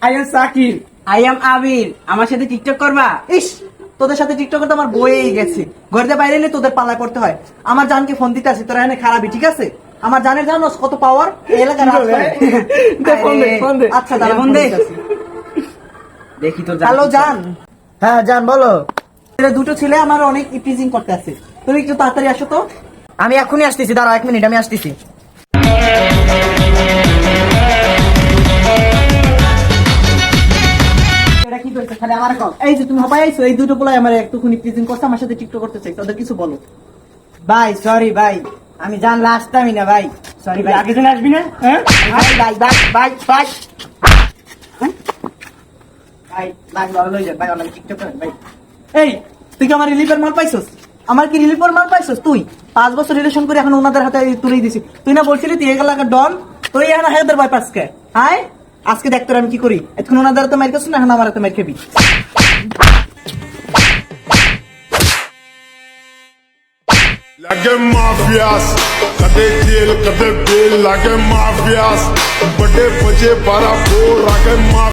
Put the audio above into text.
I am Sakib. I am Abir. আমার সাথে TikTok করবা? ইস, তোদের সাথে টিকটক করতে আমার বয়েই গেছে। ঘরে বাইরে এলে তোদের পাল্লায় পড়তে হয়। আমার জানকে ফোন দিতে আছে, তোরা এখানে খারাপই, ঠিক আছে? আমার জানের জানোস কত পাওয়ার এই এলাকার রাস্তায়। ফোন দে। আচ্ছা দাঁড়া, ফোন ফোন দে। দিতেছি। দেখি তো। হ্যালো জান, হ্যাঁ জান বলো। এরা দুটো ছেলে আমার অনেক ইপটিজিং করতে আছে, তুমি একটু তাড়াতাড়ি আসো তো। আমি এখনই আসতেছি, দাঁড়াও 1 মিনিট, আমি আসতেছি। এটা কি করছে খালি আমার কল? এই যে তুমি হবাই আইছো, এই দুটো পোলাই আমার একটুখানি ইপটিজিং করছে, আমার সাথে টিকটক করতে চাই, তাদের কিছু বলো। ভাই সরি ভাই, আমি জানলে আসতামই না ভাই, সরি ভাই। আগে দিন আসবি না? হ্যাঁ ভাই ভাই ভাই ভাই ভাই ভাই ভাই ভালো লই যান ভাই, অনলাইন টিকটক করেন ভাই। এই তুই কি আমার রিলিফের মাল পাইছস? আমার কি রিলিফের মাল পাইছস? তুই 5 বছর রিলেশন করে এখন ওনাদের হাতে তুলেই দিছি। তুই না বলছিলি তুই এলাকার ডন, তুই এখন হায়দার ভাই পাসকে হাই। আজকে দেখ তোর আমি কি করি। এখন ওনাদের হাতে মার খাচ্ছিস না, এখন আমার হাতে মার খাবি। Like mafias, कदे जेल कदे बेल, like mafias, बड़े बजे 12 बोल, like